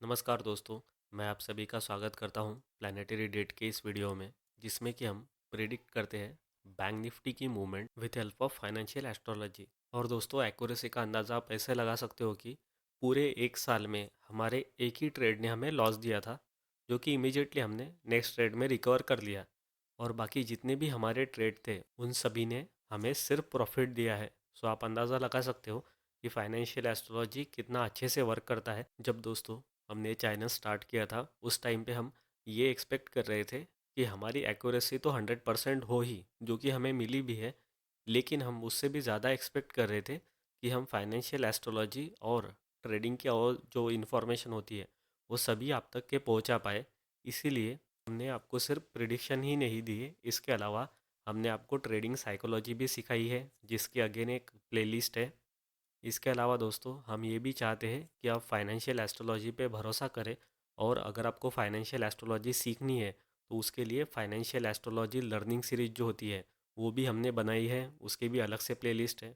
नमस्कार दोस्तों। मैं आप सभी का स्वागत करता हूं प्लानिटरी डेट के इस वीडियो में, जिसमें कि हम प्रिडिक्ट करते हैं बैंक निफ्टी की movement with help of financial astrology. और दोस्तों, एक्यूरेसी का अंदाज़ा आप ऐसे लगा सकते हो कि पूरे एक साल में हमारे एक ही ट्रेड ने हमें लॉस दिया था, जो कि इमीडिएटली हमने नेक्स्ट ट्रेड में रिकवर कर लिया। और बाकी जितने भी हमारे ट्रेड थे उन सभी ने हमें सिर्फ प्रॉफिट दिया है। सो आप अंदाज़ा लगा सकते हो कि फाइनेंशियल एस्ट्रोलॉजी कितना अच्छे से वर्क करता है। जब दोस्तों हमने चाइना स्टार्ट किया था, उस टाइम पे हम ये एक्सपेक्ट कर रहे थे कि हमारी एक्यूरेसी तो 100% हो ही, जो कि हमें मिली भी है। लेकिन हम उससे भी ज़्यादा एक्सपेक्ट कर रहे थे कि हम फाइनेंशियल एस्ट्रोलॉजी और ट्रेडिंग की और जो इन्फॉर्मेशन होती है वो सभी आप तक के पहुंचा पाए। इसीलिए हमने आपको सिर्फ प्रिडिक्शन ही नहीं दी है, इसके अलावा हमने आपको ट्रेडिंग साइकोलॉजी भी सिखाई है, जिसकी अगेन एक प्लेलिस्ट है। इसके अलावा दोस्तों, हम ये भी चाहते हैं कि आप फाइनेंशियल एस्ट्रोलॉजी पे भरोसा करें। और अगर आपको फाइनेंशियल एस्ट्रोलॉजी सीखनी है तो उसके लिए फाइनेंशियल एस्ट्रोलॉजी लर्निंग सीरीज जो होती है वो भी हमने बनाई है, उसकी भी अलग से प्लेलिस्ट है।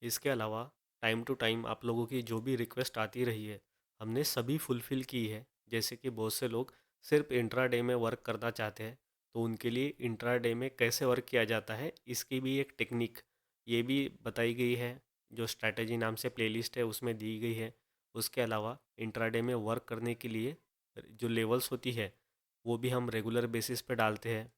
इसके अलावा टाइम टू टाइम आप लोगों की जो भी रिक्वेस्ट आती रही है हमने सभी फुलफ़िल की है। जैसे कि बहुत से लोग सिर्फ इंट्राडे में वर्क करना चाहते हैं, तो उनके लिए इंट्राडे में कैसे वर्क किया जाता है इसकी भी एक टेक्निक ये भी बताई गई है, जो स्ट्रैटेजी नाम से प्लेलिस्ट है उसमें दी गई है। उसके अलावा इंट्राडे में वर्क करने के लिए जो लेवल्स होती है वो भी हम रेगुलर बेसिस पे डालते हैं।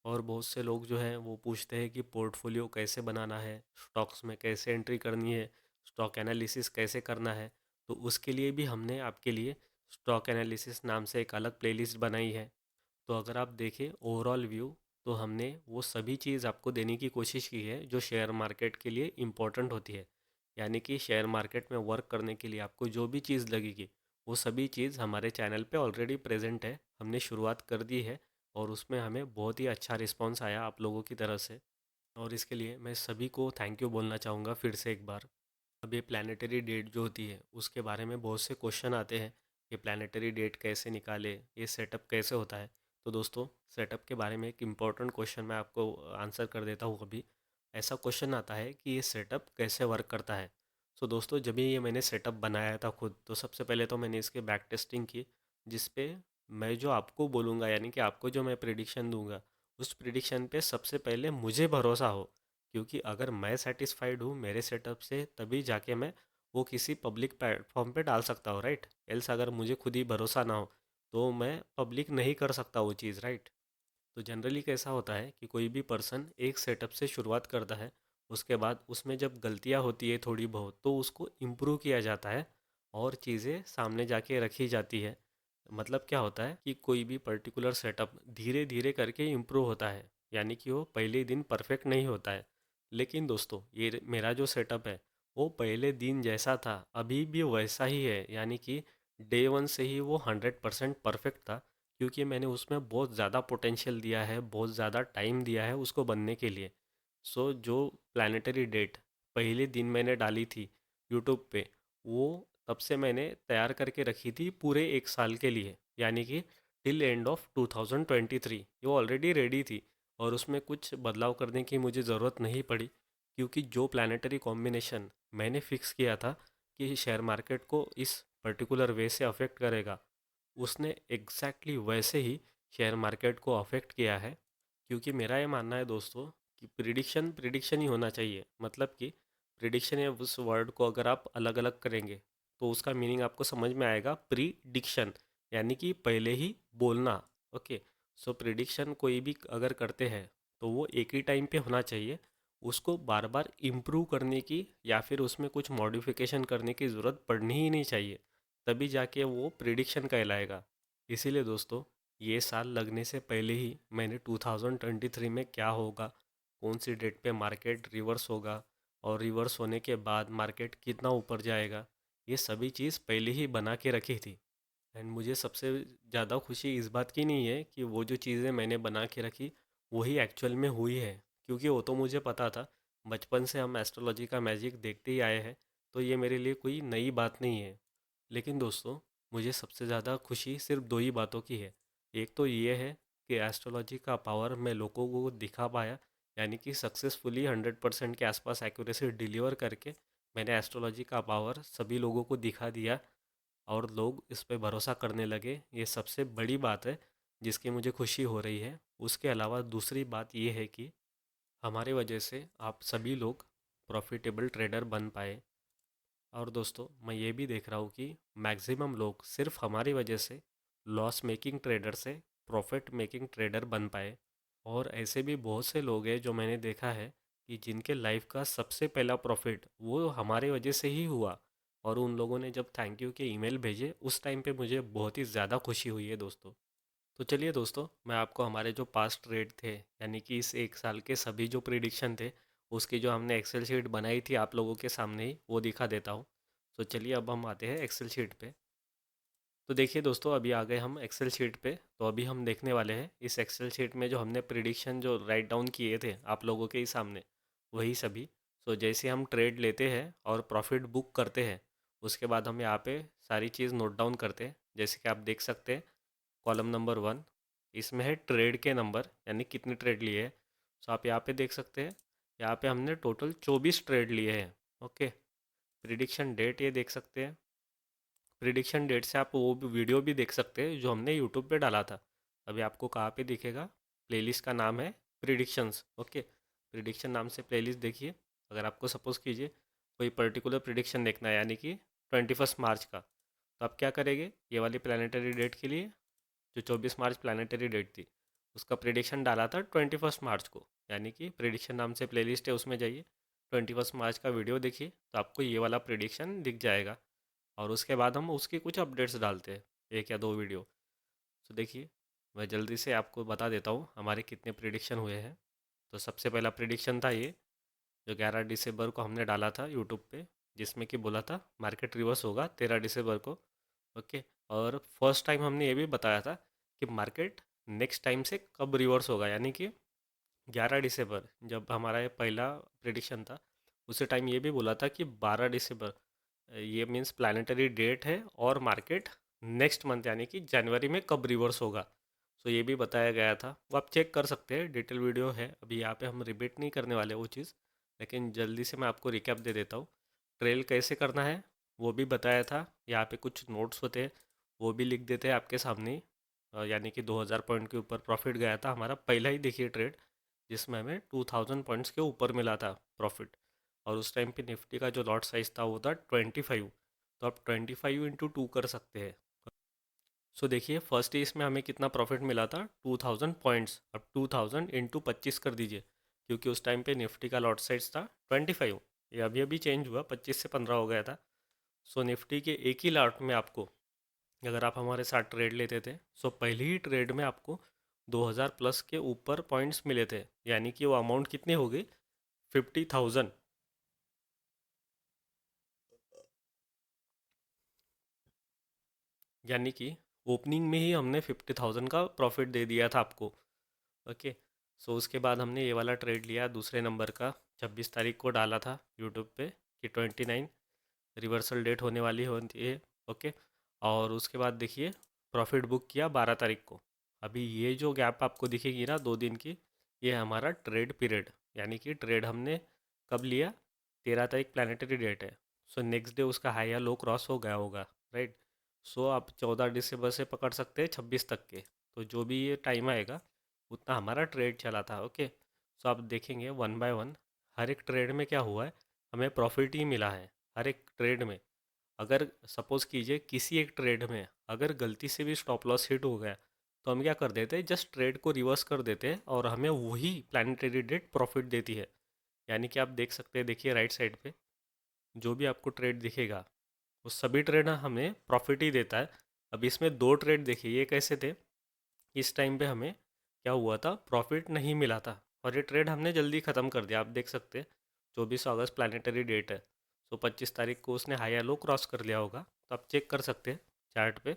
और बहुत से लोग जो हैं वो पूछते हैं कि पोर्टफोलियो कैसे बनाना है, स्टॉक्स में कैसे एंट्री करनी है, स्टॉक एनालिसिस कैसे करना है। तो उसके लिए भी हमने आपके लिए स्टॉक एनालिसिस नाम से एक अलग प्लेलिस्ट बनाई है। तो अगर आप देखें ओवरऑल व्यू, तो हमने वो सभी चीज़ आपको देने की कोशिश की है जो शेयर मार्केट के लिए इम्पोर्टेंट होती है। यानी कि शेयर मार्केट में वर्क करने के लिए आपको जो भी चीज़ लगेगी वो सभी चीज़ हमारे चैनल पे ऑलरेडी प्रेजेंट है, हमने शुरुआत कर दी है। और उसमें हमें बहुत ही अच्छा रिस्पांस आया आप लोगों की तरफ से। और इसके लिए मैं सभी को थैंक यू बोलना चाहूँगा फिर से एक बार। अब ये प्लानिटरी डेट जो होती है उसके बारे में बहुत से क्वेश्चन आते हैं कि प्लानिटरी डेट कैसे निकाले, ये सेटअप कैसे होता है। तो दोस्तों, सेटअप के बारे में एक इम्पॉर्टेंट क्वेश्चन मैं आपको आंसर कर देता हूँ अभी। ऐसा क्वेश्चन आता है कि ये सेटअप कैसे वर्क करता है। सो दोस्तों, जब ये मैंने सेटअप बनाया था खुद, तो सबसे पहले तो मैंने इसके बैक टेस्टिंग की, जिस पे मैं जो आपको बोलूँगा यानी कि आपको जो मैं प्रिडिक्शन दूंगा उस प्रिडिक्शन पे सबसे पहले मुझे भरोसा हो। क्योंकि अगर मैं सेटिस्फाइड हूँ मेरे सेटअप से तभी जाके मैं वो किसी पब्लिक प्लेटफॉर्म पे डाल सकता हूँ, राइट। एल्स अगर मुझे खुद ही भरोसा ना हो तो मैं पब्लिक नहीं कर सकता वो चीज़, राइट। तो जनरली कैसा होता है कि कोई भी पर्सन एक सेटअप से शुरुआत करता है, उसके बाद उसमें जब गलतियाँ होती है थोड़ी बहुत तो उसको इम्प्रूव किया जाता है और चीज़ें सामने जाके रखी जाती है। मतलब क्या होता है कि कोई भी पर्टिकुलर सेटअप धीरे धीरे करके इम्प्रूव होता है, यानी कि वो पहले दिन परफेक्ट नहीं होता है। लेकिन दोस्तों, ये मेरा जो सेटअप है वो पहले दिन जैसा था अभी भी वैसा ही है, यानी कि डे वन से ही वो 100% परफेक्ट था। क्योंकि मैंने उसमें बहुत ज़्यादा पोटेंशियल दिया है, बहुत ज़्यादा टाइम दिया है उसको बनने के लिए। सो जो प्लानिटरी डेट पहले दिन मैंने डाली थी यूट्यूब पे, वो तब से मैंने तैयार करके रखी थी पूरे एक साल के लिए, यानी कि टिल एंड ऑफ 2023 ये ऑलरेडी रेडी थी। और उसमें कुछ बदलाव करने की मुझे ज़रूरत नहीं पड़ी, क्योंकि जो प्लानिटरी कॉम्बिनेशन मैंने फिक्स किया था कि शेयर मार्केट को इस पर्टिकुलर वे से अफेक्ट करेगा, उसने एग्जैक्टली वैसे ही शेयर मार्केट को अफेक्ट किया है। क्योंकि मेरा ये मानना है दोस्तों कि प्रिडिक्शन प्रिडिक्शन ही होना चाहिए। मतलब कि प्रिडिक्शन या उस वर्ड को अगर आप अलग अलग करेंगे तो उसका मीनिंग आपको समझ में आएगा, प्रीडिक्शन यानी कि पहले ही बोलना। ओके। सो प्रिडिक्शन कोई भी अगर करते हैं तो वो एक ही टाइम पे होना चाहिए, उसको बार बार इम्प्रूव करने की या फिर उसमें कुछ मॉडिफिकेशन करने की ज़रूरत पड़नी ही नहीं चाहिए, तभी जाके वो प्रिडिक्शन कहलाएगा। इसीलिए दोस्तों, ये साल लगने से पहले ही मैंने 2023 में क्या होगा, कौन सी डेट पे मार्केट रिवर्स होगा और रिवर्स होने के बाद मार्केट कितना ऊपर जाएगा, ये सभी चीज़ पहले ही बना के रखी थी। एंड मुझे सबसे ज़्यादा खुशी इस बात की नहीं है कि वो जो चीज़ें मैंने बना के रखी वही एक्चुअल में हुई है, क्योंकि वो तो मुझे पता था। बचपन से हम एस्ट्रोलॉजी का मैजिक देखते ही आए हैं, तो ये मेरे लिए कोई नई बात नहीं है। लेकिन दोस्तों, मुझे सबसे ज़्यादा खुशी सिर्फ दो ही बातों की है। एक तो ये है कि एस्ट्रोलॉजी का पावर मैं लोगों को दिखा पाया, यानी कि सक्सेसफुली 100% के आसपास एक्यूरेसी डिलीवर करके मैंने एस्ट्रोलॉजी का पावर सभी लोगों को दिखा दिया। और लोग इस पे भरोसा करने लगे, ये सबसे बड़ी बात है जिसकी मुझे खुशी हो रही है। उसके अलावा दूसरी बात ये है कि हमारे वजह से आप सभी लोग प्रॉफिटेबल ट्रेडर बन पाए। और दोस्तों, मैं ये भी देख रहा हूँ कि मैक्सिमम लोग सिर्फ हमारी वजह से लॉस मेकिंग ट्रेडर से प्रॉफिट मेकिंग ट्रेडर बन पाए। और ऐसे भी बहुत से लोग हैं जो मैंने देखा है कि जिनके लाइफ का सबसे पहला प्रॉफिट वो हमारे वजह से ही हुआ। और उन लोगों ने जब थैंक यू के ईमेल भेजे उस टाइम पे मुझे बहुत ही ज़्यादा खुशी हुई है दोस्तों। तो चलिए दोस्तों, मैं आपको हमारे जो पास्ट रेट थे, यानी कि इस एक साल के सभी जो प्रिडिक्शन थे, उसकी जो हमने एक्सेल शीट बनाई थी आप लोगों के सामने ही, वो दिखा देता हूँ। तो चलिए अब हम आते हैं एक्सेल शीट पे। तो देखिए दोस्तों, अभी आ गए हम एक्सेल शीट पे। तो अभी हम देखने वाले हैं इस एक्सेल शीट में जो हमने प्रिडिक्शन जो राइट डाउन किए थे आप लोगों के ही सामने, वही सभी। तो जैसे हम ट्रेड लेते हैं और प्रॉफिट बुक करते हैं, उसके बाद हम यहाँ पे सारी चीज़ नोट डाउन करते हैं। जैसे कि आप देख सकते हैं, कॉलम नंबर 1, इसमें है ट्रेड के नंबर, यानी कितने ट्रेड लिए हैं। सो आप यहाँ पे देख सकते हैं, यहाँ पे हमने टोटल 24 ट्रेड लिए हैं। ओके। प्रिडिक्शन डेट ये देख सकते हैं। प्रिडिक्शन डेट से आप वो भी वीडियो भी देख सकते हैं जो हमने यूट्यूब पे डाला था। अभी आपको कहाँ पे दिखेगा, प्लेलिस्ट का नाम है प्रिडिक्शंस। ओके। प्रिडिक्शन नाम से प्लेलिस्ट देखिए। अगर आपको सपोज़ कीजिए कोई पर्टिकुलर प्रिडिक्शन देखना है, यानी कि 21 मार्च का, तो आप क्या करेंगे, ये वाली प्लानिटरी डेट के लिए जो 24 मार्च प्लानिटरी डेट थी, उसका प्रिडिक्शन डाला था 21 मार्च को, यानी कि प्रिडिक्शन नाम से प्लेलिस्ट है, उसमें जाइए, 21 मार्च का वीडियो देखिए, तो आपको ये वाला प्रिडिक्शन दिख जाएगा। और उसके बाद हम उसकी कुछ अपडेट्स डालते हैं, एक या दो वीडियो। तो देखिए, मैं जल्दी से आपको बता देता हूँ हमारे कितने प्रिडिक्शन हुए हैं। तो सबसे पहला प्रिडिक्शन था ये, जो 11 दिसंबर को हमने डाला था यूट्यूब पे, जिसमें कि बोला था मार्केट रिवर्स होगा 13 दिसंबर को। ओके। और फर्स्ट टाइम हमने ये भी बताया था कि मार्केट नेक्स्ट टाइम से कब रिवर्स होगा, यानी कि 11 दिसंबर जब हमारा ये पहला प्रिडिक्शन था, उसी टाइम ये भी बोला था कि 12 दिसंबर, ये मीन्स प्लानिटरी डेट है, और मार्केट नेक्स्ट मंथ यानी कि जनवरी में कब रिवर्स होगा। सो ये भी बताया गया था, वो आप चेक कर सकते हैं, डिटेल वीडियो है। अभी यहाँ पे हम रिपीट नहीं करने वाले वो चीज़, लेकिन जल्दी से मैं आपको रिकैप दे देता हूँ। ट्रेल कैसे करना है वो भी बताया था। यहाँ पे कुछ नोट्स होते हैं, वो भी लिख देते हैं आपके सामने ही। यानी कि 2000 पॉइंट के ऊपर प्रॉफिट गया था हमारा पहला ही, देखिए ट्रेड, जिसमें हमें 2000 पॉइंट्स के ऊपर मिला था प्रॉफिट। और उस टाइम पे निफ्टी का जो लॉट साइज़ था वो था 25। तो आप 25 × 2 कर सकते हैं। सो देखिए, फर्स्ट ईयर्स में हमें कितना प्रॉफिट मिला था, 2000 पॉइंट्स। अब 2000 × 25 कर दीजिए, क्योंकि उस टाइम पे निफ्टी का लॉट साइज था 25। ये अभी अभी चेंज हुआ, 25 से 15 हो गया था। सो निफ्टी के एक ही लॉट में आपको, अगर आप हमारे साथ ट्रेड लेते थे, सो पहली ही ट्रेड में आपको 2000 प्लस के ऊपर पॉइंट्स मिले थे, यानी कि वो अमाउंट कितनी हो गई, 50,000। यानी कि ओपनिंग में ही हमने 50,000 का प्रॉफिट दे दिया था आपको। ओके। सो उसके बाद हमने ये वाला ट्रेड लिया दूसरे नंबर का, 26 तारीख को डाला था यूट्यूब पे कि 29 रिवर्सल डेट होने वाली होती है। ओके। और उसके बाद देखिए, प्रॉफिट बुक किया 12 तारीख को। अभी ये जो गैप आपको दिखेगी ना 2 दिन की, ये हमारा ट्रेड पीरियड, यानी कि ट्रेड हमने कब लिया, 13 तारीख प्लानिटरी डेट है। सो नेक्स्ट डे उसका हाई या लो क्रॉस हो गया होगा, राइट। सो आप 14 दिसंबर से पकड़ सकते हैं 26 तक के। तो जो भी ये टाइम आएगा उतना हमारा ट्रेड चला था। ओके। सो आप देखेंगे वन बाय वन हर एक ट्रेड में क्या हुआ है, हमें प्रॉफिट ही मिला है हर एक ट्रेड में। अगर सपोज़ कीजिए किसी एक ट्रेड में अगर गलती से भी स्टॉप लॉस हिट हो गया, तो हम क्या कर देते हैं, जस्ट ट्रेड को रिवर्स कर देते हैं और हमें वही प्लानिटरी डेट प्रॉफिट देती है। यानी कि आप देख सकते हैं, देखिए राइट साइड पे जो भी आपको ट्रेड दिखेगा, वो सभी ट्रेड हमें प्रॉफिट ही देता है। अब इसमें दो ट्रेड देखिए, ये कैसे थे, इस टाइम पे हमें क्या हुआ था, प्रॉफिट नहीं मिला था, और ये ट्रेड हमने जल्दी ख़त्म कर दिया। आप देख सकते हैं 24 अगस्त प्लानिटरी डेट है, तो 25 तारीख को उसने हाई या लो क्रॉस कर लिया होगा, तो आप चेक कर सकते हैं चार्ट पे।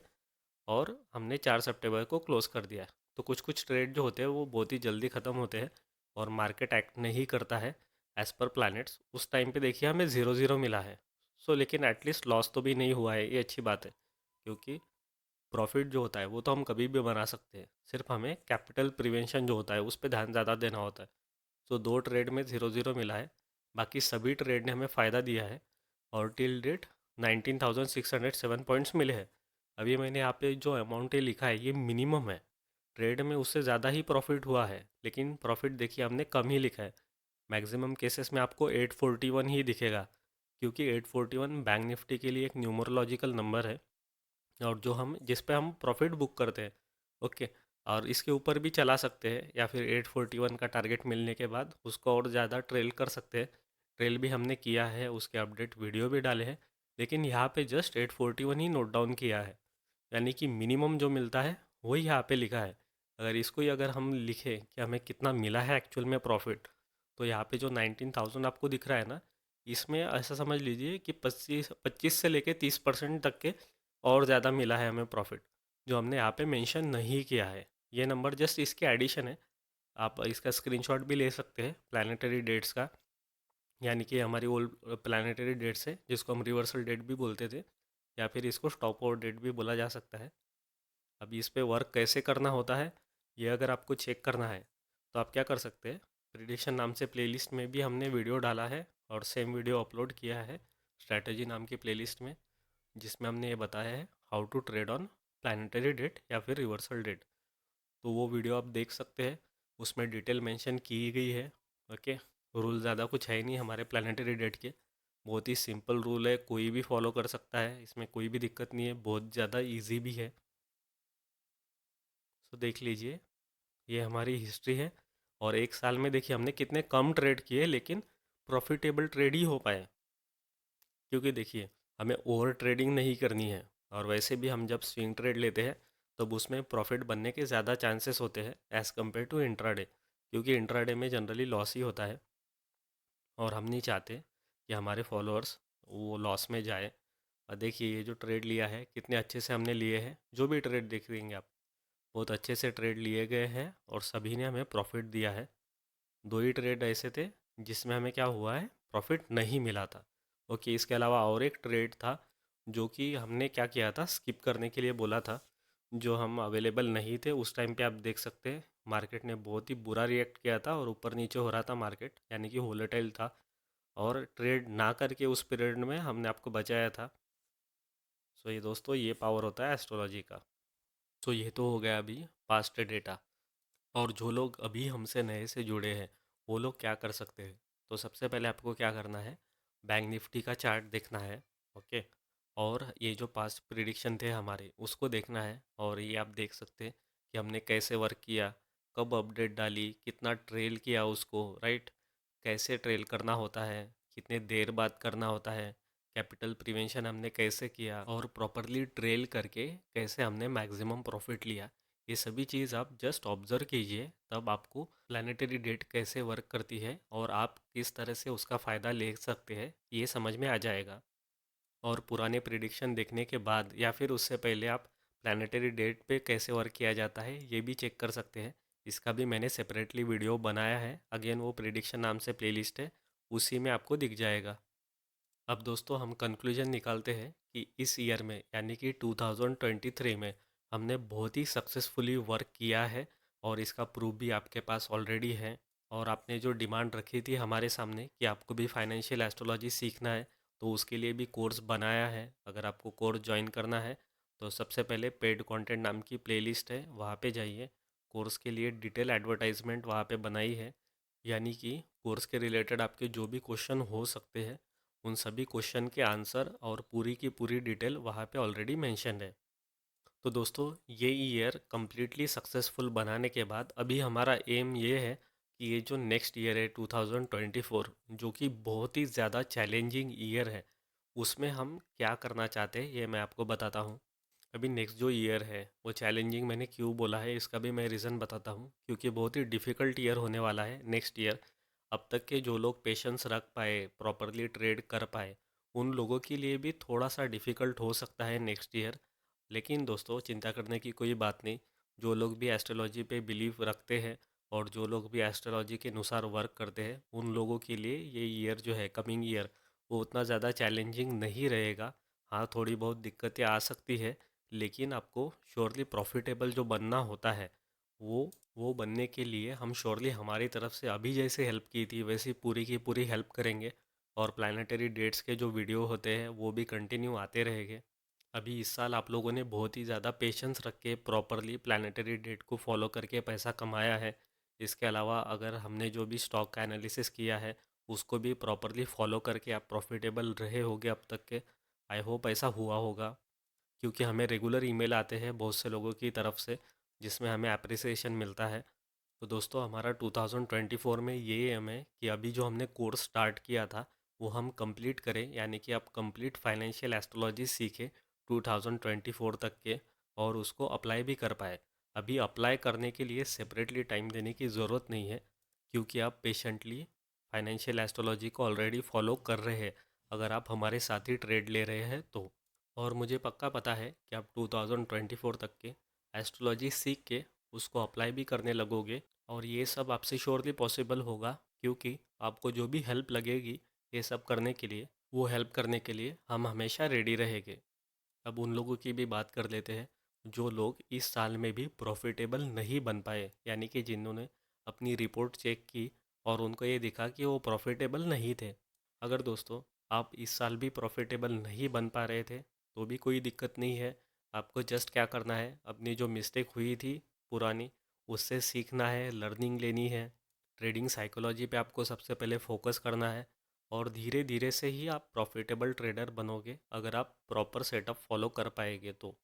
और हमने 4 सितंबर को क्लोज़ कर दिया है। तो कुछ कुछ ट्रेड जो होते हैं वो बहुत ही जल्दी ख़त्म होते हैं, और मार्केट एक्ट नहीं करता है एज़ पर प्लैनेट्स। उस टाइम पे देखिए हमें ज़ीरो ज़ीरो मिला है। सो लेकिन एटलीस्ट लॉस तो भी नहीं हुआ है, ये अच्छी बात है। क्योंकि प्रॉफिट जो होता है वो तो हम कभी भी बना सकते हैं, सिर्फ हमें कैपिटल प्रिवेंशन जो होता है उस पर ध्यान ज़्यादा देना होता है। तो दो ट्रेड में ज़ीरो ज़ीरो मिला है, बाकी सभी ट्रेड ने हमें फ़ायदा दिया है। और टिल डेट 19,607 पॉइंट्स मिले हैं। अभी मैंने यहाँ पे जो अमाउंट ये लिखा है ये मिनिमम है। ट्रेड में उससे ज़्यादा ही प्रॉफिट हुआ है, लेकिन प्रॉफिट देखिए हमने कम ही लिखा है। मैक्सिमम केसेस में आपको 841 ही दिखेगा, क्योंकि 841 बैंक निफ्टी के लिए एक न्यूमरोलॉजिकल नंबर है और जो हम जिस पे हम प्रॉफिट बुक करते हैं। ओके। और इसके ऊपर भी चला सकते हैं या फिर 841 का टारगेट मिलने के बाद उसको और ज़्यादा ट्रेल कर सकते हैं। ट्रेल भी हमने किया है, उसके अपडेट वीडियो भी डाले हैं, लेकिन यहाँ पे जस्ट 841 ही नोट डाउन किया है। यानी कि मिनिमम जो मिलता है वही यहाँ पे लिखा है। अगर इसको ही अगर हम लिखें कि हमें कितना मिला है एक्चुअल में प्रॉफिट, तो यहाँ पे जो 19,000 आपको दिख रहा है ना, इसमें ऐसा समझ लीजिए कि 25 से लेके 30% तक के और ज़्यादा मिला है हमें प्रॉफिट, जो हमने यहाँ पे मेंशन नहीं किया है। ये नंबर जस्ट इसके एडिशन है। आप इसका स्क्रीनशॉट भी ले सकते हैं प्लानिटरी डेट्स का, यानी कि हमारी ओल्ड प्लानिटरी डेट्स है जिसको हम रिवर्सल डेट भी बोलते थे, या फिर इसको स्टॉप आउट डेट भी बोला जा सकता है। अभी इस पे वर्क कैसे करना होता है, ये अगर आपको चेक करना है तो आप क्या कर सकते हैं, प्रिडिक्शन नाम से प्लेलिस्ट में भी हमने वीडियो डाला है और सेम वीडियो अपलोड किया है स्ट्रैटेजी नाम की प्लेलिस्ट में, जिसमें हमने ये बताया है how to trade on planetary date या फिर रिवर्सल डेट। तो वो वीडियो आप देख सकते हैं, उसमें डिटेल मेंशन की गई है। ओके। रूल ज़्यादा कुछ है ही नहीं हमारे प्लानिटरी डेट के, बहुत ही सिंपल रूल है, कोई भी फॉलो कर सकता है, इसमें कोई भी दिक्कत नहीं है, बहुत ज़्यादा इजी भी है। तो देख लीजिए, ये हमारी हिस्ट्री है और एक साल में देखिए हमने कितने कम ट्रेड किए लेकिन प्रॉफिटेबल ट्रेड ही हो पाए। क्योंकि देखिए, हमें ओवर ट्रेडिंग नहीं करनी है, और वैसे भी हम जब स्विंग ट्रेड लेते हैं तब उसमें प्रॉफिट बनने के ज़्यादा चांसेस होते हैं एज़ कम्पेयर टू इंट्राडे, क्योंकि इंट्राडे में जनरली लॉस ही होता है और हम नहीं चाहते कि हमारे फॉलोअर्स वो लॉस में जाए। और देखिए ये जो ट्रेड लिया है कितने अच्छे से हमने लिए हैं, जो भी ट्रेड देख देंगे आप, बहुत अच्छे से ट्रेड लिए गए हैं और सभी ने हमें प्रॉफिट दिया है। दो ही ट्रेड ऐसे थे जिसमें हमें क्या हुआ है, प्रॉफिट नहीं मिला था। ओके, इसके अलावा और एक ट्रेड था जो कि हमने क्या किया था, स्किप करने के लिए बोला था, जो हम अवेलेबल नहीं थे उस टाइम पे। आप देख सकते हैं मार्केट ने बहुत ही बुरा रिएक्ट किया था और ऊपर नीचे हो रहा था मार्केट, यानी कि वोलेटाइल था, और ट्रेड ना करके उस पीरियड में हमने आपको बचाया था। सो ये दोस्तों, ये पावर होता है एस्ट्रोलॉजी का। सो ये तो हो गया अभी पास्ट डेटा। और जो लोग अभी हमसे नए से जुड़े हैं वो लोग क्या कर सकते हैं, तो सबसे पहले आपको क्या करना है, बैंक निफ्टी का चार्ट देखना है। ओके। और ये जो पास्ट प्रिडिक्शन थे हमारे उसको देखना है, और ये आप देख सकते हैं कि हमने कैसे वर्क किया, कब अपडेट डाली, कितना ट्रेल किया उसको, राइट, कैसे ट्रेल करना होता है, कितने देर बाद करना होता है, कैपिटल प्रिवेंशन हमने कैसे किया, और प्रॉपरली ट्रेल करके कैसे हमने मैक्सिमम प्रॉफिट लिया। ये सभी चीज़ आप जस्ट ऑब्जर्व कीजिए, तब आपको प्लानिटरी डेट कैसे वर्क करती है और आप किस तरह से उसका फ़ायदा ले सकते हैं ये समझ में आ जाएगा। और पुराने प्रिडिक्शन देखने के बाद या फिर उससे पहले आप प्लानिटरी डेट पे कैसे वर्क किया जाता है ये भी चेक कर सकते हैं। इसका भी मैंने सेपरेटली वीडियो बनाया है, अगेन वो प्रिडिक्शन नाम से प्लेलिस्ट है, उसी में आपको दिख जाएगा। अब दोस्तों हम कंक्लूजन निकालते हैं कि इस ईयर में यानी कि 2023 में हमने बहुत ही सक्सेसफुली वर्क किया है, और इसका प्रूफ भी आपके पास ऑलरेडी है। और आपने जो डिमांड रखी थी हमारे सामने कि आपको भी फाइनेंशियल एस्ट्रोलॉजी सीखना है, तो उसके लिए भी कोर्स बनाया है। अगर आपको कोर्स ज्वाइन करना है तो सबसे पहले पेड कंटेंट नाम की प्लेलिस्ट है, वहाँ पे जाइए। कोर्स के लिए डिटेल एडवर्टाइजमेंट वहाँ पे बनाई है, यानी कि कोर्स के रिलेटेड आपके जो भी क्वेश्चन हो सकते हैं उन सभी क्वेश्चन के आंसर और पूरी की पूरी डिटेल वहाँ पे ऑलरेडी मेंशन है। तो दोस्तों, ये ईयर कम्प्लीटली सक्सेसफुल बनाने के बाद अभी हमारा एम ये है कि ये जो नेक्स्ट ईयर है 2024, जो कि बहुत ही ज़्यादा चैलेंजिंग ईयर है, उसमें हम क्या करना चाहते हैं ये मैं आपको बताता हूँ। अभी नेक्स्ट जो ईयर है वो चैलेंजिंग मैंने क्यों बोला है इसका भी मैं रीज़न बताता हूँ, क्योंकि बहुत ही डिफ़िकल्ट ईयर होने वाला है नेक्स्ट ईयर। अब तक के जो लोग पेशेंस रख पाए, प्रॉपरली ट्रेड कर पाए, उन लोगों के लिए भी थोड़ा सा डिफ़िकल्ट हो सकता है नेक्स्ट ईयर। लेकिन दोस्तों, चिंता करने की कोई बात नहीं। जो लोग भी एस्ट्रोलॉजी पे बिलीव रखते हैं और जो लोग भी एस्ट्रोलॉजी के अनुसार वर्क करते हैं, उन लोगों के लिए ये ईयर जो है, कमिंग ईयर, वो उतना ज़्यादा चैलेंजिंग नहीं रहेगा। हाँ, थोड़ी बहुत दिक्कतें आ सकती है, लेकिन आपको श्योरली प्रॉफिटेबल जो बनना होता है वो बनने के लिए हम श्योरली हमारी तरफ से अभी जैसे हेल्प की थी वैसी पूरी की पूरी हेल्प करेंगे। और प्लानिटरी डेट्स के जो वीडियो होते हैं वो भी कंटिन्यू आते रहेंगे। अभी इस साल आप लोगों ने बहुत ही ज़्यादा पेशेंस रख के प्रॉपरली प्लानिटरी डेट को फॉलो करके पैसा कमाया है। इसके अलावा अगर हमने जो भी स्टॉक का एनालिसिस किया है उसको भी प्रॉपरली फॉलो करके आप प्रॉफिटेबल रहे होगे अब तक के। आई होप ऐसा हुआ होगा, क्योंकि हमें रेगुलर ईमेल आते हैं बहुत से लोगों की तरफ से जिसमें हमें अप्रिसिएशन मिलता है। तो दोस्तों हमारा 2024 में ये एम है कि अभी जो हमने कोर्स स्टार्ट किया था वो हम कंप्लीट करें, यानी कि आप कंप्लीट फाइनेंशियल एस्ट्रोलॉजी सीखें 2024 तक के, और उसको अप्लाई भी कर पाए। अभी अप्लाई करने के लिए सेपरेटली टाइम देने की ज़रूरत नहीं है, क्योंकि आप पेशेंटली फाइनेंशियल एस्ट्रोलॉजी को ऑलरेडी फॉलो कर रहे हैं अगर आप हमारे साथ ही ट्रेड ले रहे हैं तो। और मुझे पक्का पता है कि आप 2024 तक के एस्ट्रोलॉजी सीख के उसको अप्लाई भी करने लगोगे, और ये सब आपसे श्योरली पॉसिबल होगा, क्योंकि आपको जो भी हेल्प लगेगी ये सब करने के लिए, वो हेल्प करने के लिए हम हमेशा रेडी रहेंगे। अब उन लोगों की भी बात कर लेते हैं जो लोग इस साल में भी प्रॉफिटेबल नहीं बन पाए, यानी कि जिन्होंने अपनी रिपोर्ट चेक की और उनको ये दिखा कि वो प्रॉफिटेबल नहीं थे। अगर दोस्तों आप इस साल भी प्रॉफिटेबल नहीं बन पा रहे थे तो भी कोई दिक्कत नहीं है। आपको जस्ट क्या करना है, अपनी जो मिस्टेक हुई थी पुरानी उससे सीखना है, लर्निंग लेनी है। ट्रेडिंग साइकोलॉजी पे आपको सबसे पहले फोकस करना है, और धीरे धीरे से ही आप प्रॉफिटेबल ट्रेडर बनोगे अगर आप प्रॉपर सेटअप फॉलो कर पाएंगे तो।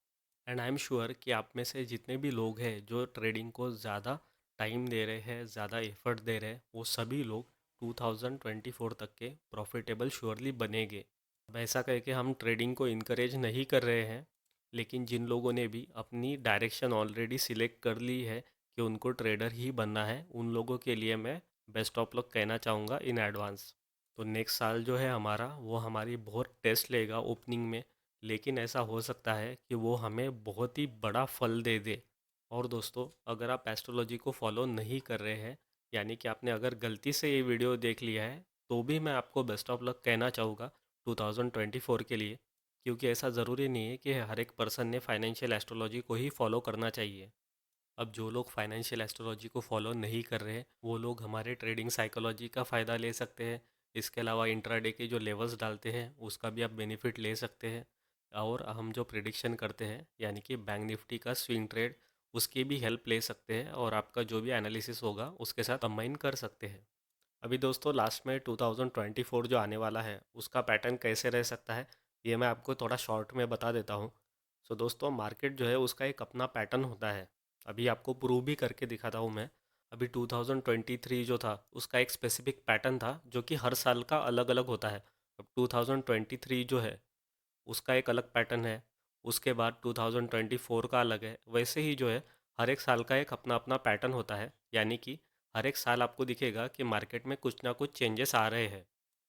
एंड आई एम श्योर कि आप में से जितने भी लोग हैं जो ट्रेडिंग को ज़्यादा टाइम दे रहे हैं, ज़्यादा एफर्ट दे रहे हैं, वो सभी लोग 2024 तक के प्रॉफिटेबल श्योरली बनेंगे। अब ऐसा कह के हम ट्रेडिंग को इनकरेज नहीं कर रहे हैं, लेकिन जिन लोगों ने भी अपनी डायरेक्शन ऑलरेडी सिलेक्ट कर ली है कि उनको ट्रेडर ही बनना है, उन लोगों के लिए मैं बेस्ट ऑफ लक कहना चाहूँगा इन एडवांस। तो नेक्स्ट साल जो है हमारा, वो हमारी बहुत टेस्ट लेगा ओपनिंग में, लेकिन ऐसा हो सकता है कि वो हमें बहुत ही बड़ा फल दे दे। और दोस्तों अगर आप एस्ट्रोलॉजी को फॉलो नहीं कर रहे हैं, यानी कि आपने अगर गलती से ये वीडियो देख लिया है, तो भी मैं आपको बेस्ट ऑफ लक कहना चाहूँगा 2024 के लिए, क्योंकि ऐसा ज़रूरी नहीं है कि हर एक पर्सन ने फाइनेंशियल एस्ट्रोलॉजी को ही फॉलो करना चाहिए। अब जो लोग फाइनेंशियल एस्ट्रोलॉजी को फॉलो नहीं कर रहे हैं वो लोग हमारे ट्रेडिंग साइकोलॉजी का फ़ायदा ले सकते हैं। इसके अलावा इंट्राडे के जो लेवल्स डालते हैं उसका भी आप बेनिफिट ले सकते हैं, और हम जो प्रिडिक्शन करते हैं यानी कि बैंक निफ्टी का स्विंग ट्रेड, उसकी भी हेल्प ले सकते हैं, और आपका जो भी एनालिसिस होगा उसके साथ कंबाइन कर सकते हैं। अभी दोस्तों लास्ट में 2024 जो आने वाला है उसका पैटर्न कैसे रह सकता है, ये मैं आपको थोड़ा शॉर्ट में बता देता हूँ। सो दोस्तों मार्केट जो है उसका एक अपना पैटर्न होता है। अभी आपको प्रूव भी करके दिखाता हूँ मैं। अभी 2023 जो था उसका एक स्पेसिफिक पैटर्न था जो कि हर साल का अलग अलग होता है। अब 2023 जो है उसका एक अलग पैटर्न है, उसके बाद 2024 का अलग है। वैसे ही जो है हर एक साल का एक अपना अपना पैटर्न होता है, यानी कि हर एक साल आपको दिखेगा कि मार्केट में कुछ ना कुछ चेंजेस आ रहे हैं।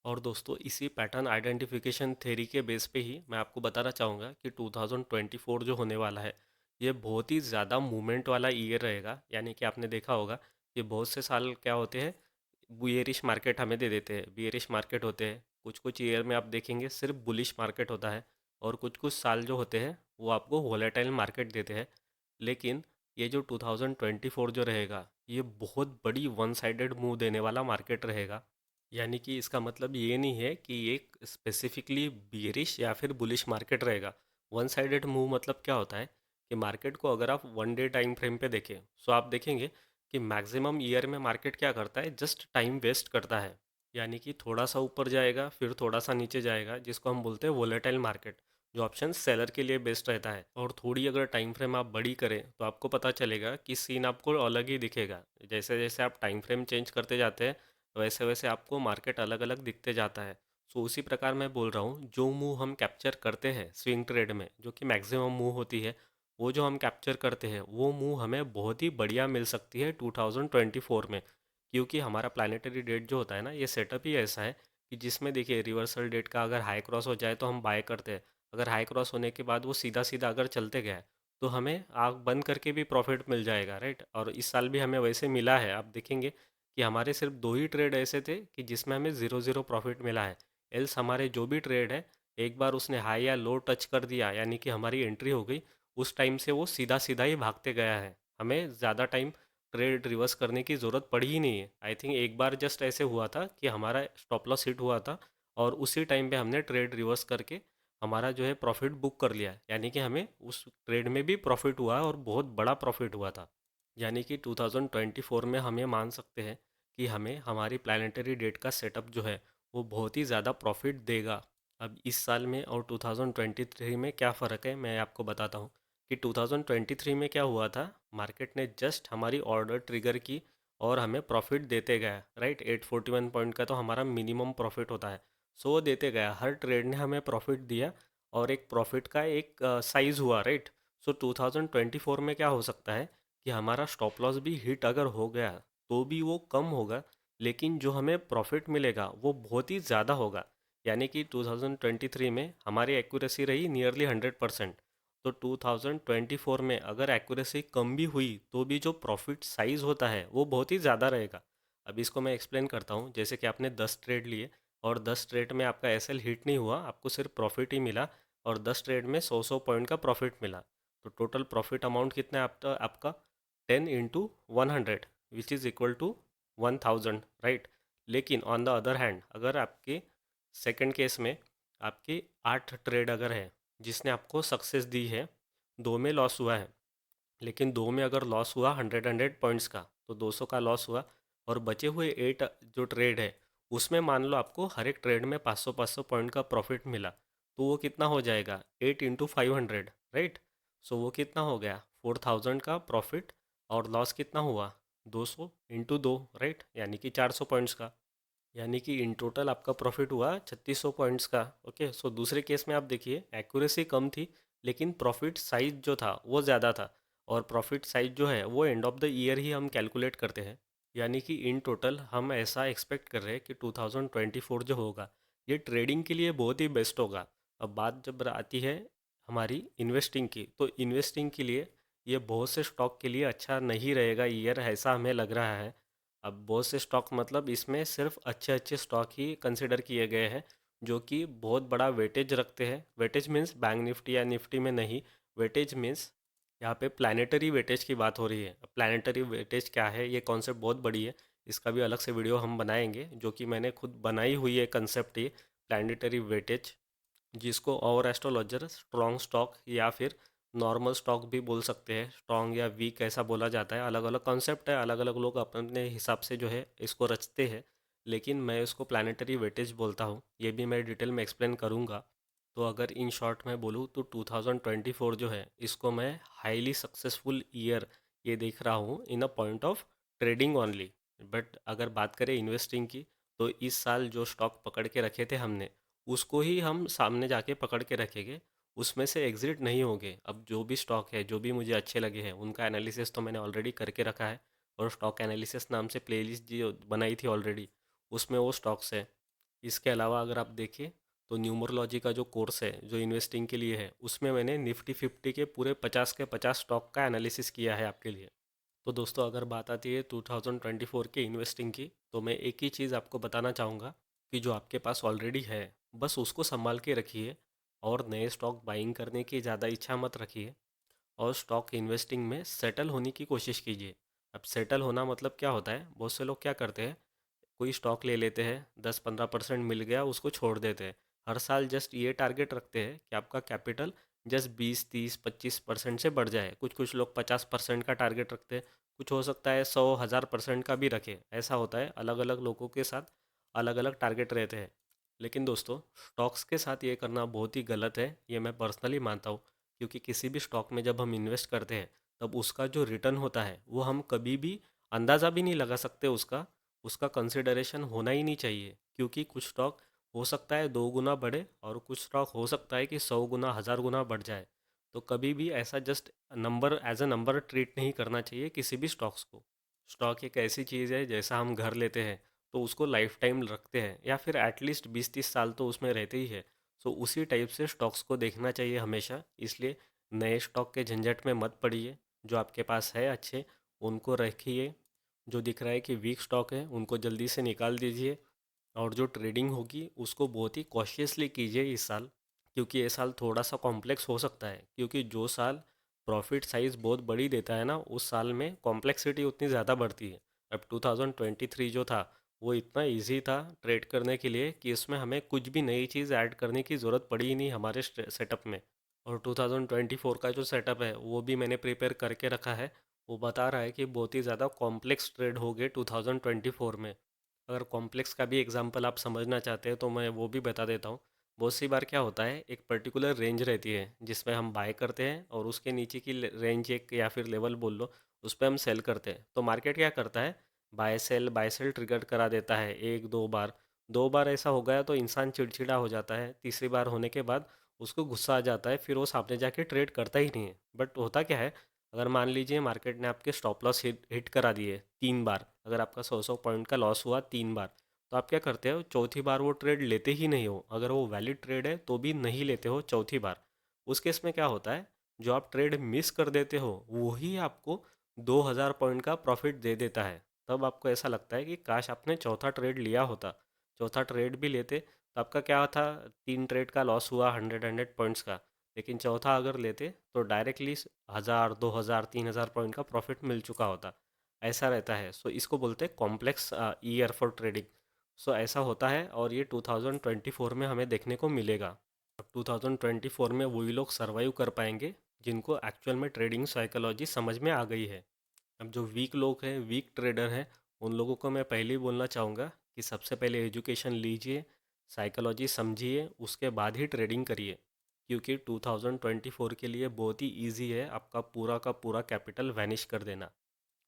और दोस्तों इसी पैटर्न आइडेंटिफिकेशन थ्योरी के बेस पे ही मैं आपको बताना चाहूँगा कि 2024 जो होने वाला है ये बहुत ही ज़्यादा मूवमेंट वाला ईयर रहेगा। यानी कि आपने देखा होगा कि बहुत से साल क्या होते हैं, बियरिश मार्केट हमें दे देते हैं, बियरिश मार्केट होते हैं। कुछ कुछ ईयर में आप देखेंगे सिर्फ बुलिश मार्केट होता है, और कुछ कुछ साल जो होते हैं वो आपको वोलेटाइल मार्केट देते हैं। लेकिन ये जो 2024 जो रहेगा ये बहुत बड़ी वन साइडेड मूव देने वाला मार्केट रहेगा। यानी कि इसका मतलब ये नहीं है कि ये स्पेसिफिकली बियरिश या फिर बुलिश मार्केट रहेगा। वन साइडेड मूव मतलब क्या होता है कि मार्केट को अगर आप वन डे टाइम फ्रेम पे देखें तो आप देखेंगे कि मैक्सिमम ईयर में मार्केट क्या करता है, जस्ट टाइम वेस्ट करता है। यानी कि थोड़ा सा ऊपर जाएगा फिर थोड़ा सा नीचे जाएगा, जिसको हम बोलते हैं वोलेटाइल मार्केट, जो ऑप्शन सेलर के लिए बेस्ट रहता है। और थोड़ी अगर टाइम फ्रेम आप बड़ी करें तो आपको पता चलेगा कि सीन आपको अलग ही दिखेगा। जैसे जैसे आप टाइम फ्रेम चेंज करते जाते हैं वैसे वैसे आपको मार्केट अलग अलग दिखते जाता है। सो उसी प्रकार मैं बोल रहा हूँ, जो मूव हम कैप्चर करते हैं स्विंग ट्रेड में जो कि मैक्सिमम मूव होती है, वो जो हम कैप्चर करते हैं वो मूव हमें बहुत ही बढ़िया मिल सकती है 2024 में। क्योंकि हमारा प्लानिटरी डेट जो होता है ना ये सेटअप ही ऐसा है कि जिसमें देखिए रिवर्सल डेट का अगर हाई क्रॉस हो जाए तो हम बाय करते हैं। अगर हाई क्रॉस होने के बाद वो सीधा सीधा अगर चलते गया तो हमें आग बंद करके भी प्रॉफिट मिल जाएगा, राइट। और इस साल भी हमें वैसे मिला है। आप देखेंगे कि हमारे सिर्फ दो ही ट्रेड ऐसे थे कि जिसमें हमें ज़ीरो ज़ीरो प्रॉफिट मिला है। एल्स हमारे जो भी ट्रेड है, एक बार उसने हाई या लो टच कर दिया यानी कि हमारी एंट्री हो गई, उस टाइम से वो सीधा सीधा ही भागते गया है। हमें ज़्यादा टाइम ट्रेड रिवर्स करने की ज़रूरत पड़ी ही नहीं है। आई थिंक एक बार जस्ट ऐसे हुआ था कि हमारा स्टॉप लॉस हिट हुआ था और उसी टाइम पे हमने ट्रेड रिवर्स करके हमारा जो है प्रॉफिट बुक कर लिया, यानी कि हमें उस ट्रेड में भी प्रॉफिट हुआ और बहुत बड़ा प्रॉफिट हुआ था। यानी कि 2024 में हम ये मान सकते हैं कि हमें हमारी प्लानिटरी डेट का सेटअप जो है वो बहुत ही ज़्यादा प्रॉफिट देगा। अब इस साल में और 2023 में क्या फ़र्क है मैं आपको बताता हूँ कि 2023 में क्या हुआ था। मार्केट ने जस्ट हमारी ऑर्डर ट्रिगर की और हमें प्रॉफिट देते गया, राइट। 841 पॉइंट का तो हमारा मिनिमम प्रॉफिट होता है, सो वो देते गया, हर ट्रेड ने हमें प्रॉफिट दिया और एक प्रॉफिट का एक साइज़ हुआ, राइट। सो 2024 में क्या हो सकता है कि हमारा स्टॉप लॉस भी हिट अगर हो गया तो भी वो कम होगा, लेकिन जो हमें प्रॉफिट मिलेगा वो बहुत ही ज़्यादा होगा। यानी कि 2023 में हमारी एक्यूरेसी रही नियरली 100%, तो 2024 में अगर एक्यूरेसी कम भी हुई तो भी जो प्रॉफिट साइज़ होता है वो बहुत ही ज़्यादा रहेगा। अब इसको मैं एक्सप्लेन करता हूँ। जैसे कि आपने 10 ट्रेड लिए और 10 ट्रेड में आपका एसएल हिट नहीं हुआ, आपको सिर्फ प्रॉफिट ही मिला, और 10 ट्रेड में 100 पॉइंट का प्रॉफिट मिला, तो टोटल प्रॉफिट अमाउंट कितना है आपका आपका 10 into 100 which is equal to 1000, right. लेकिन ऑन द अदर हैंड अगर आपके सेकंड केस में आपके 8 ट्रेड अगर है जिसने आपको सक्सेस दी है, दो में लॉस हुआ है, लेकिन दो में अगर लॉस हुआ 100 पॉइंट्स का तो 200 का लॉस हुआ, और बचे हुए 8 जो ट्रेड है उसमें मान लो आपको हर एक ट्रेड में 500 पॉइंट का प्रॉफिट मिला, तो वो कितना हो जाएगा 8 into 500, राइट। सो वो कितना हो गया 4000 का प्रॉफिट, और लॉस कितना हुआ 200 into 2, राइट, यानी कि 400 पॉइंट्स का। यानी कि इन टोटल आपका प्रॉफिट हुआ 3600 पॉइंट्स का। ओके, सो दूसरे केस में आप देखिए एक्यूरेसी कम थी लेकिन प्रॉफिट साइज जो था वो ज़्यादा था, और प्रॉफिट साइज जो है वो एंड ऑफ द ईयर ही हम कैलकुलेट करते हैं। यानी कि इन टोटल हम ऐसा एक्सपेक्ट कर रहे हैं कि 2024 जो होगा ये ट्रेडिंग के लिए बहुत ही बेस्ट होगा। अब बात जब आती है हमारी इन्वेस्टिंग की, तो इन्वेस्टिंग के लिए ये बहुत से स्टॉक के लिए अच्छा नहीं रहेगा ईयर, ऐसा हमें लग रहा है। अब बहुत से स्टॉक मतलब इसमें सिर्फ अच्छे अच्छे स्टॉक ही कंसिडर किए गए हैं जो कि बहुत बड़ा वेटेज रखते हैं। वेटेज मीन्स बैंक निफ्टी या निफ्टी में नहीं, वेटेज मीन्स यहाँ पे प्लानिटरी वेटेज की बात हो रही है। प्लानिटरी वेटेज क्या है, ये कॉन्सेप्ट बहुत बड़ी है, इसका भी अलग से वीडियो हम बनाएंगे, जो कि मैंने खुद बनाई हुई है कंसेप्ट ये प्लानिटरी वेटेज, जिसको और एस्ट्रोलॉजर स्ट्रॉन्ग स्टॉक या फिर नॉर्मल स्टॉक भी बोल सकते हैं। स्ट्रॉन्ग या वीक ऐसा बोला जाता है, अलग अलग कॉन्सेप्ट है, अलग अलग लोग अपने हिसाब से जो है इसको रचते हैं, लेकिन मैं इसको प्लानिटरी वेटेज बोलता हूँ। ये भी मैं डिटेल में एक्सप्लेन करूँगा। तो अगर इन शॉर्ट में बोलूँ तो 2024 जो है इसको मैं हाईली सक्सेसफुल ईयर ये देख रहा हूँ in a point of trading only. But अगर बात करें इन्वेस्टिंग की, तो इस साल जो स्टॉक पकड़ के रखे थे हमने उसको ही हम सामने जाके पकड़ के रखेंगे, उसमें से एग्जिट नहीं होंगे। अब जो भी स्टॉक है जो भी मुझे अच्छे लगे हैं उनका एनालिसिस तो मैंने ऑलरेडी करके रखा है, और स्टॉक एनालिसिस नाम से प्लेलिस्ट जो बनाई थी ऑलरेडी उसमें वो स्टॉक्स है। इसके अलावा अगर आप देखें तो न्यूमरोलॉजी का जो कोर्स है जो इन्वेस्टिंग के लिए है उसमें मैंने निफ्टी 50 के पूरे 50 के 50 स्टॉक का एनालिसिस किया है आपके लिए। तो दोस्तों अगर बात आती है 2024 के इन्वेस्टिंग की, तो मैं एक ही चीज़ आपको बताना चाहूँगा कि जो आपके पास ऑलरेडी है बस उसको संभाल के रखिए, और नए स्टॉक बाइंग करने की ज़्यादा इच्छा मत रखिए, और स्टॉक इन्वेस्टिंग में सेटल होने की कोशिश कीजिए। अब सेटल होना मतलब क्या होता है, बहुत से लोग क्या करते हैं, कोई स्टॉक ले लेते हैं, 10-15% मिल गया उसको छोड़ देते हैं। हर साल जस्ट ये टारगेट रखते हैं कि आपका कैपिटल जस्ट 20-30-25% से बढ़ जाए। कुछ कुछ लोग 50% का टारगेट रखते हैं, कुछ हो सकता है 100,000% का भी रखे, ऐसा होता है। अलग अलग लोगों के साथ अलग अलग टारगेट रहते हैं। लेकिन दोस्तों स्टॉक्स के साथ ये करना बहुत ही गलत है, ये मैं पर्सनली मानता हूँ। क्योंकि किसी भी स्टॉक में जब हम इन्वेस्ट करते हैं तब उसका जो रिटर्न होता है वो हम कभी भी अंदाज़ा भी नहीं लगा सकते, उसका उसका कंसिडरेशन होना ही नहीं चाहिए। क्योंकि कुछ स्टॉक हो सकता है 2 गुना बढ़े और कुछ स्टॉक हो सकता है कि 100 गुना 1000 गुना बढ़ जाए। तो कभी भी ऐसा just number as a number treat नहीं करना चाहिए किसी भी स्टॉक्स को। स्टॉक एक ऐसी चीज़ है जैसा हम घर लेते हैं तो उसको लाइफ टाइम रखते हैं, या फिर एटलीस्ट 20-30 साल तो उसमें रहते ही है। सो उसी टाइप से स्टॉक्स को देखना चाहिए हमेशा। इसलिए नए स्टॉक के झंझट में मत पड़िए, जो आपके पास है अच्छे उनको रखिए, जो दिख रहा है कि वीक स्टॉक है उनको जल्दी से निकाल दीजिए, और जो ट्रेडिंग होगी उसको बहुत ही कॉशियसली कीजिए इस साल। क्योंकि ये साल थोड़ा सा कॉम्प्लेक्स हो सकता है, क्योंकि जो साल प्रॉफिट साइज़ बहुत बड़ी देता है ना उस साल में कॉम्प्लेक्सिटी उतनी ज़्यादा बढ़ती है। अब 2023 जो था वो इतना इजी था ट्रेड करने के लिए कि इसमें हमें कुछ भी नई चीज़ ऐड करने की ज़रूरत पड़ी ही नहीं हमारे सेटअप में। और 2024 का जो सेटअप है वो भी मैंने प्रिपेयर करके रखा है। वो बता रहा है कि बहुत ही ज़्यादा कॉम्प्लेक्स ट्रेड हो गए 2024 में। अगर कॉम्प्लेक्स का भी एग्जांपल आप समझना चाहते हैं तो मैं वो भी बता देता हूँ। बहुत सी बार क्या होता है, एक पर्टिकुलर रेंज रहती है जिसमें हम बाय करते हैं और उसके नीचे की रेंज एक या फिर लेवल बोल लो, उस पर हम सेल करते हैं। तो मार्केट क्या करता है, बाय सेल ट्रिगर करा देता है एक दो बार। दो बार ऐसा हो गया तो इंसान चिड़चिड़ा हो जाता है। तीसरी बार होने के बाद उसको गुस्सा आ जाता है, फिर वो सामने जाके ट्रेड करता ही नहीं है। बट होता क्या है, अगर मान लीजिए मार्केट ने आपके स्टॉप लॉस हिट करा दिए 3 बार, अगर आपका 100 पॉइंट का लॉस हुआ 3 बार, तो आप क्या करते हो, चौथी बार वो ट्रेड लेते ही नहीं हो। अगर वो वैलिड ट्रेड है तो भी नहीं लेते हो चौथी बार। उस केस में क्या होता है, जो आप ट्रेड मिस कर देते हो वही आपको 2000 पॉइंट का प्रॉफिट दे देता है। तब आपको ऐसा लगता है कि काश आपने चौथा ट्रेड लिया होता। चौथा ट्रेड भी लेते तो आपका क्या था, 3 ट्रेड का लॉस हुआ 100 पॉइंट्स का। लेकिन चौथा अगर लेते तो डायरेक्टली 1000 2000 3000 पॉइंट का प्रॉफिट मिल चुका होता। ऐसा रहता है। सो इसको बोलते हैं कॉम्प्लेक्स ईयर फॉर ट्रेडिंग। सो ऐसा होता है और ये 2024 में हमें देखने को मिलेगा। 2024 में वही लोग सरवाइव कर पाएंगे जिनको एक्चुअल में ट्रेडिंग साइकोलॉजी समझ में आ गई है। अब जो वीक लोग हैं, वीक ट्रेडर हैं, उन लोगों को मैं पहले ही बोलना चाहूँगा कि सबसे पहले एजुकेशन लीजिए, साइकोलॉजी समझिए, उसके बाद ही ट्रेडिंग करिए। क्योंकि 2024 के लिए बहुत ही इजी है आपका पूरा का पूरा कैपिटल वैनिश कर देना।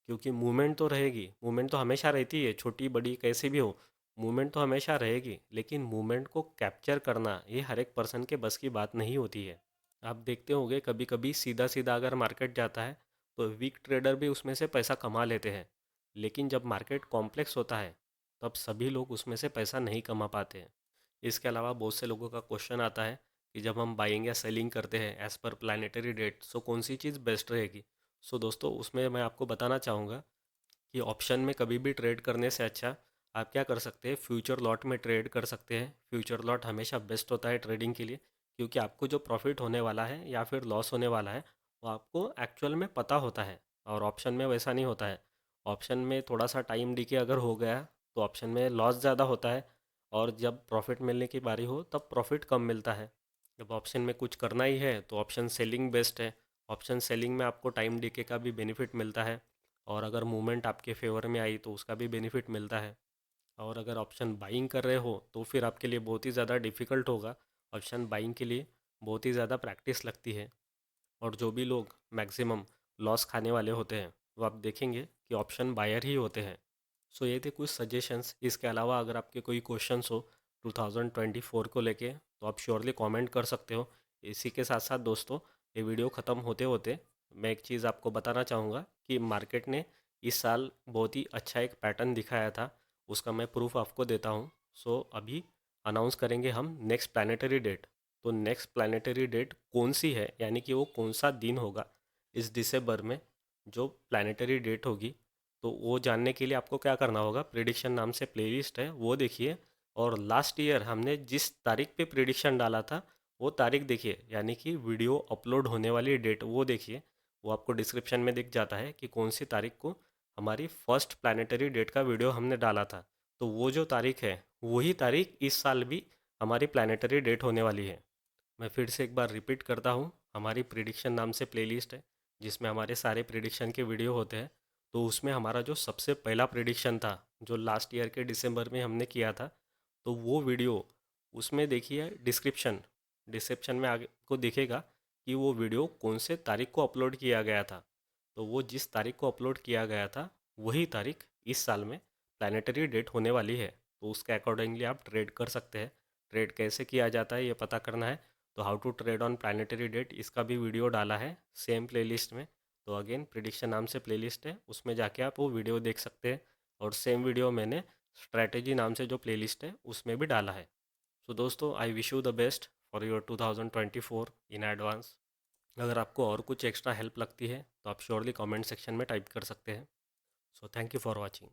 क्योंकि मूवमेंट तो रहेगी, मूवमेंट तो हमेशा रहती है, छोटी बड़ी कैसे भी हो, मूवमेंट तो हमेशा रहेगी। लेकिन मूवमेंट को कैप्चर करना ये हर एक पर्सन के बस की बात नहीं होती है। आप देखते होंगे कभी कभी सीधा सीधा अगर मार्केट जाता है तो वीक ट्रेडर भी उसमें से पैसा कमा लेते हैं। लेकिन जब मार्केट कॉम्प्लेक्स होता है तब सभी लोग उसमें से पैसा नहीं कमा पाते हैं। इसके अलावा बहुत से लोगों का क्वेश्चन आता है कि जब हम बाइंग या सेलिंग करते हैं एज़ पर प्लानिटरी डेट, सो कौन सी चीज़ बेस्ट रहेगी। सो दोस्तों, उसमें मैं आपको बताना चाहूँगा कि ऑप्शन में कभी भी ट्रेड करने से अच्छा आप क्या कर सकते हैं, फ्यूचर लॉट में ट्रेड कर सकते हैं। फ्यूचर लॉट हमेशा बेस्ट होता है ट्रेडिंग के लिए, क्योंकि आपको जो प्रॉफिट होने वाला है या फिर लॉस होने वाला है वो आपको एक्चुअल में पता होता है। और ऑप्शन में वैसा नहीं होता है। ऑप्शन में थोड़ा सा टाइम डिके अगर हो गया तो ऑप्शन में लॉस ज़्यादा होता है, और जब प्रॉफिट मिलने की बारी हो तब प्रॉफिट कम मिलता है। जब ऑप्शन में कुछ करना ही है तो ऑप्शन सेलिंग बेस्ट है। ऑप्शन सेलिंग में आपको टाइम डिके का भी बेनिफिट मिलता है, और अगर मूवमेंट आपके फेवर में आई तो उसका भी बेनिफिट मिलता है। और अगर ऑप्शन बाइंग कर रहे हो तो फिर आपके लिए बहुत ही ज़्यादा डिफ़िकल्ट होगा। ऑप्शन बाइंग के लिए बहुत ही ज़्यादा प्रैक्टिस लगती है। और जो भी लोग मैक्सिमम लॉस खाने वाले होते हैं वो आप देखेंगे कि ऑप्शन बायर ही होते हैं। सो ये थे कुछ सजेशंस। इसके अलावा अगर आपके कोई क्वेश्चंस हो 2024 को लेके तो आप श्योरली कमेंट कर सकते हो। इसी के साथ साथ दोस्तों, ये वीडियो ख़त्म होते होते मैं एक चीज़ आपको बताना चाहूँगा कि मार्केट ने इस साल बहुत ही अच्छा एक पैटर्न दिखाया था। उसका मैं प्रूफ आपको देता हूँ। सो अभी अनाउंस करेंगे हम नेक्स्ट प्लानिटरी डेट। तो नेक्स्ट प्लानिटरी डेट कौन सी है, यानी कि वो कौन सा दिन होगा इस दिसंबर में जो प्लानिटरी डेट होगी, तो वो जानने के लिए आपको क्या करना होगा, प्रिडिक्शन नाम से प्लेलिस्ट है वो देखिए। और लास्ट ईयर हमने जिस तारीख पे प्रिडिक्शन डाला था वो तारीख देखिए, यानी कि वीडियो अपलोड होने वाली डेट वो देखिए। वो आपको डिस्क्रिप्शन में दिख जाता है कि कौन सी तारीख को हमारी फर्स्ट प्लानिटरी डेट का वीडियो हमने डाला था। तो वो जो तारीख है वही तारीख इस साल भी हमारी प्लानिटरी डेट होने वाली है। मैं फिर से एक बार रिपीट करता हूँ, हमारी प्रिडिक्शन नाम से प्लेलिस्ट है जिसमें हमारे सारे प्रिडिक्शन के वीडियो होते हैं। तो उसमें हमारा जो सबसे पहला प्रिडिक्शन था जो लास्ट ईयर के दिसंबर में हमने किया था, तो वो वीडियो उसमें देखिए डिस्क्रिप्शन, डिस्क्रिप्शन में आगे को दिखेगा कि वो वीडियो कौन से तारीख को अपलोड किया गया था। तो वो जिस तारीख को अपलोड किया गया था वही तारीख इस साल में प्लानिटरी डेट होने वाली है। तो उसके अकॉर्डिंगली आप ट्रेड कर सकते हैं। ट्रेड कैसे किया जाता है ये पता करना है तो how to trade on planetary date, इसका भी वीडियो डाला है सेम प्लेलिस्ट में। तो अगेन प्रिडिक्शन नाम से प्लेलिस्ट है, उसमें जाके आप वो वीडियो देख सकते हैं। और सेम वीडियो मैंने स्ट्रैटेजी नाम से जो प्लेलिस्ट है उसमें भी डाला है। सो दोस्तों, I wish you the best for your 2024 in advance. अगर आपको और कुछ एक्स्ट्रा हेल्प लगती है तो आप श्योरली कमेंट सेक्शन में टाइप कर सकते हैं। So thank you for watching.